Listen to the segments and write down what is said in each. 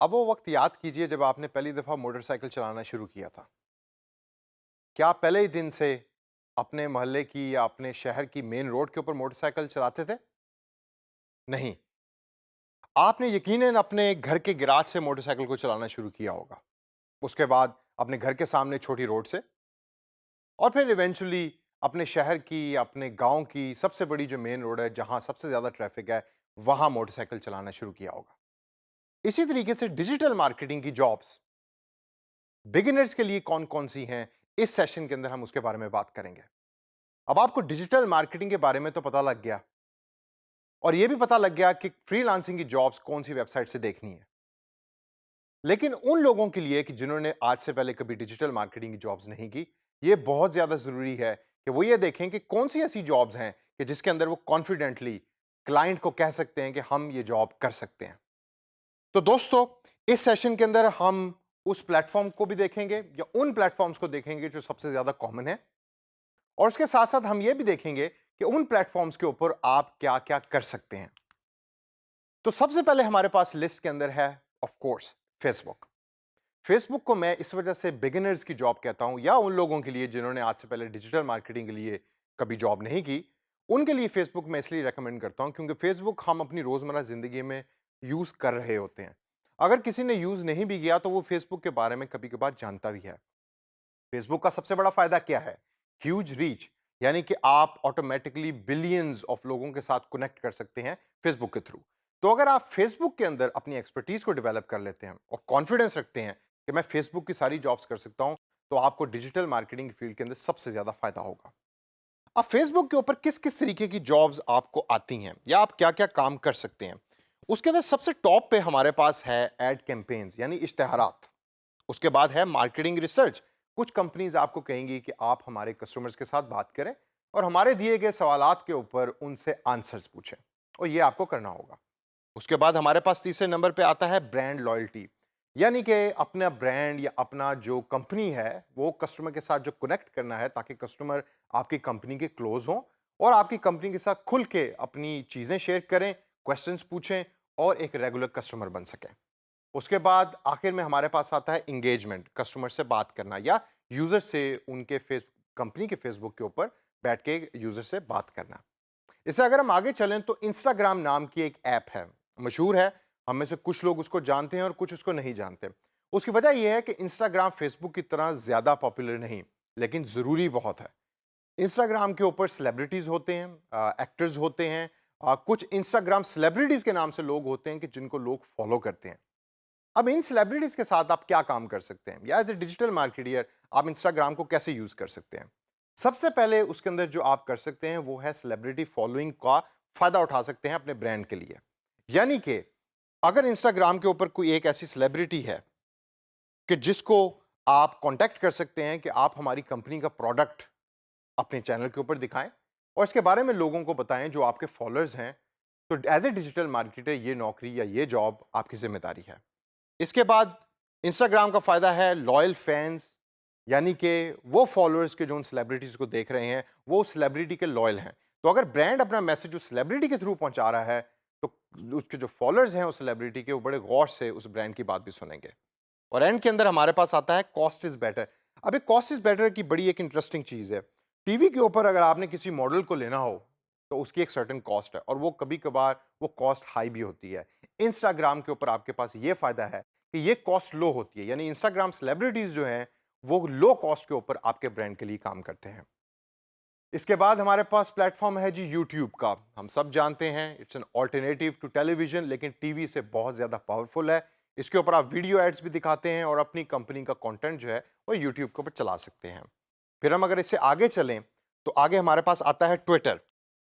अब वो वक्त याद कीजिए जब आपने पहली दफ़ा मोटरसाइकिल चलाना शुरू किया था। क्या आप पहले ही दिन से अपने मोहल्ले की या अपने शहर की मेन रोड के ऊपर मोटरसाइकिल चलाते थे? नहीं। आपने यकीनन अपने घर के गैराज से मोटरसाइकिल को चलाना शुरू किया होगा। उसके बाद अपने घर के सामने छोटी रोड से और फिर इवेंचुअली अपने शहर की, अपने गाँव की सबसे बड़ी जो मेन रोड है, जहाँ सबसे ज़्यादा ट्रैफ़िक है, वहाँ मोटरसाइकिल चलाना शुरू किया होगा। इसी तरीके से डिजिटल मार्केटिंग की जॉब्स बिगिनर्स के लिए कौन-कौन सी हैं, इस सेशन के अंदर हम उसके बारे में बात करेंगे। अब आपको डिजिटल मार्केटिंग के बारे में तो पता लग गया और यह भी पता लग गया कि फ्रीलांसिंग की जॉब्स कौन सी वेबसाइट से देखनी है। लेकिन उन लोगों के लिए कि जिन्होंने आज से पहले कभी डिजिटल मार्केटिंग की जॉब्स नहीं की, यह बहुत ज्यादा जरूरी है कि वो ये देखें कि कौन सी ऐसी जॉब्स हैं कि जिसके अंदर वो कॉन्फिडेंटली क्लाइंट को कह सकते हैं कि हम ये जॉब कर सकते हैं। तो दोस्तों, इस सेशन के अंदर हम उस प्लेटफॉर्म को भी देखेंगे या उन प्लेटफॉर्म्स को देखेंगे जो सबसे ज्यादा कॉमन है और उसके साथ साथ हम ये भी देखेंगे कि उन प्लेटफॉर्म्स के ऊपर आप क्या क्या कर सकते हैं। तो सबसे पहले हमारे पास लिस्ट के अंदर है ऑफ कोर्स फेसबुक। फेसबुक को मैं इस वजह से बिगिनर्स की जॉब कहता हूं या उन लोगों के लिए जिन्होंने आज से पहले डिजिटल मार्केटिंग के लिए कभी जॉब नहीं की, उनके लिए फेसबुक मैं इसलिए रेकमेंड करता हूं क्योंकि फेसबुक हम अपनी रोजमर्रा जिंदगी में यूज कर रहे होते हैं। अगर किसी ने यूज नहीं भी किया तो वो फेसबुक के बारे में कभी कभार जानता भी है। फेसबुक का सबसे बड़ा फायदा क्या है? ह्यूज रीच, यानी कि आप ऑटोमेटिकली बिलियंस ऑफ लोगों के साथ कनेक्ट कर सकते हैं फेसबुक के थ्रू। तो अगर आप फेसबुक के अंदर अपनी एक्सपर्टीज को डेवलप कर लेते हैं और कॉन्फिडेंस रखते हैं कि मैं फेसबुक की सारी जॉब्स कर सकता हूं, तो आपको डिजिटल मार्केटिंग फील्ड के अंदर सबसे ज्यादा फायदा होगा। अब फेसबुक के ऊपर किस किस तरीके की जॉब्स आपको आती हैं या आप क्या क्या काम कर सकते हैं, उसके अंदर सबसे टॉप पे हमारे पास है एड कैंपेन्स यानी इश्तेहारात। उसके बाद है मार्केटिंग रिसर्च। कुछ कंपनीज आपको कहेंगी कि आप हमारे कस्टमर्स के साथ बात करें और हमारे दिए गए सवालात के ऊपर उनसे आंसर्स पूछें, और ये आपको करना होगा। उसके बाद हमारे पास तीसरे नंबर पे आता है ब्रांड लॉयल्टी, यानी कि अपना ब्रांड या अपना जो कंपनी है वो कस्टमर के साथ जो कनेक्ट करना है ताकि कस्टमर आपकी कंपनी के क्लोज हों और आपकी कंपनी के साथ खुल के अपनी चीजें शेयर करें, क्वेश्चंस पूछें और एक रेगुलर कस्टमर बन सकें। उसके बाद आखिर में हमारे पास आता है इंगेजमेंट, कस्टमर से बात करना या यूजर से उनके फेस कंपनी के फेसबुक के ऊपर बैठ के यूजर से बात करना। इसे अगर हम आगे चलें तो इंस्टाग्राम नाम की एक ऐप है, मशहूर है। हम में से कुछ लोग उसको जानते हैं और कुछ उसको नहीं जानते। उसकी वजह यह है कि इंस्टाग्राम फेसबुक की तरह ज्यादा पॉपुलर नहीं, लेकिन जरूरी बहुत है। इंस्टाग्राम के ऊपर सेलिब्रिटीज होते हैं, एक्टर्स होते हैं, कुछ इंस्टाग्राम सेलिब्रिटीज के नाम से लोग होते हैं कि जिनको लोग फॉलो करते हैं। अब इन सेलिब्रिटीज के साथ आप क्या काम कर सकते हैं या एज ए डिजिटल मार्केटियर आप इंस्टाग्राम को कैसे यूज कर सकते हैं? सबसे पहले उसके अंदर जो आप कर सकते हैं वो है सेलिब्रिटी फॉलोइंग का फायदा उठा सकते हैं अपने ब्रांड के लिए। यानी कि अगर इंस्टाग्राम के ऊपर कोई एक ऐसी सेलिब्रिटी है कि जिसको आप कांटेक्ट कर सकते हैं कि आप हमारी कंपनी का प्रोडक्ट अपने चैनल के ऊपर दिखाएं और इसके बारे में लोगों को बताएं जो आपके फॉलोअर्स हैं, तो एज ए डिजिटल मार्केटर ये नौकरी या ये जॉब आपकी जिम्मेदारी है। इसके बाद इंस्टाग्राम का फायदा है लॉयल फैंस, यानी कि वो फॉलोअर्स के जो उन सेलिब्रिटीज को देख रहे हैं वो सेलिब्रिटी के लॉयल हैं। तो अगर ब्रांड अपना मैसेज उस सेलिब्रिटी के थ्रू पहुंचा रहा है तो उसके जो फॉलोअर्स हैं उस सेलिब्रिटी के, वो बड़े गौर से उस ब्रांड की बात भी सुनेंगे। और एंड के अंदर हमारे पास आता है कॉस्ट इज बेटर। अब एक कॉस्ट इज बेटर की बड़ी एक इंटरेस्टिंग चीज है। टीवी के ऊपर अगर आपने किसी मॉडल को लेना हो तो उसकी एक सर्टेन कॉस्ट है और वो कभी कभार वो कॉस्ट हाई भी होती है। इंस्टाग्राम के ऊपर आपके पास ये फायदा है कि ये कॉस्ट लो होती है, यानी इंस्टाग्राम सेलिब्रिटीज जो हैं वो लो कॉस्ट के ऊपर आपके ब्रांड के लिए काम करते हैं। इसके बाद हमारे पास प्लेटफॉर्म है जी यूट्यूब का। हम सब जानते हैं it's an alternative to television, लेकिन टीवी से बहुत ज्यादा पावरफुल है। इसके ऊपर आप वीडियो एड्स भी दिखाते हैं और अपनी कंपनी का कंटेंट जो है वो यूट्यूब के ऊपर चला सकते हैं। फिर हम अगर इससे आगे चलें तो आगे हमारे पास आता है ट्विटर।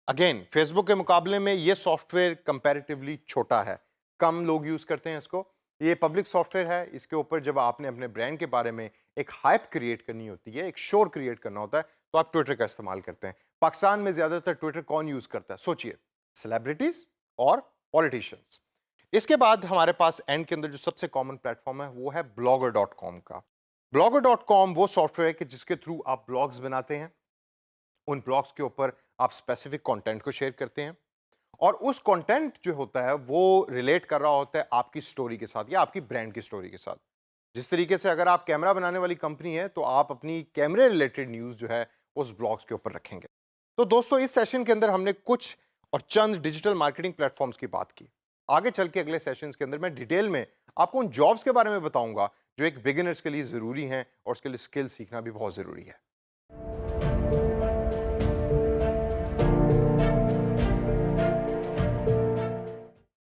अगेन फेसबुक के मुकाबले में ये सॉफ्टवेयर कंपैरेटिवली छोटा है, कम लोग यूज करते हैं इसको। ये पब्लिक सॉफ्टवेयर है। इसके ऊपर जब आपने अपने ब्रांड के बारे में एक हाइप क्रिएट करनी होती है, एक शोर क्रिएट करना होता है, तो आप ट्विटर का इस्तेमाल करते हैं। पाकिस्तान में ज्यादातर ट्विटर कौन यूज करता है? सोचिए, सेलिब्रिटीज और पॉलिटिशियंस। इसके बाद हमारे पास एंड के अंदर जो सबसे कॉमन प्लेटफॉर्म है वो है ब्लॉगर डॉट कॉम का। ब्लॉगर डॉट कॉम वो सॉफ्टवेयर है कि जिसके थ्रू आप ब्लॉग्स बनाते हैं। उन ब्लॉग्स के ऊपर आप स्पेसिफिक कंटेंट को शेयर करते हैं और उस कंटेंट जो होता है वो रिलेट कर रहा होता है आपकी स्टोरी के साथ या आपकी ब्रांड की स्टोरी के साथ। जिस तरीके से अगर आप कैमरा बनाने वाली कंपनी है तो आप अपनी कैमरे रिलेटेड न्यूज़ जो है उस ब्लॉग्स के ऊपर रखेंगे। तो दोस्तों इस सेशन के अंदर हमने कुछ और चंद डिजिटल मार्केटिंग प्लेटफॉर्म्स की बात की। आगे चल के अगले सेशंस के अंदर मैं डिटेल में आपको उन जॉब्स के बारे में बताऊंगा जो एक बिगिनर्स के लिए ज़रूरी हैं और उसके लिए स्किल सीखना भी बहुत ज़रूरी है।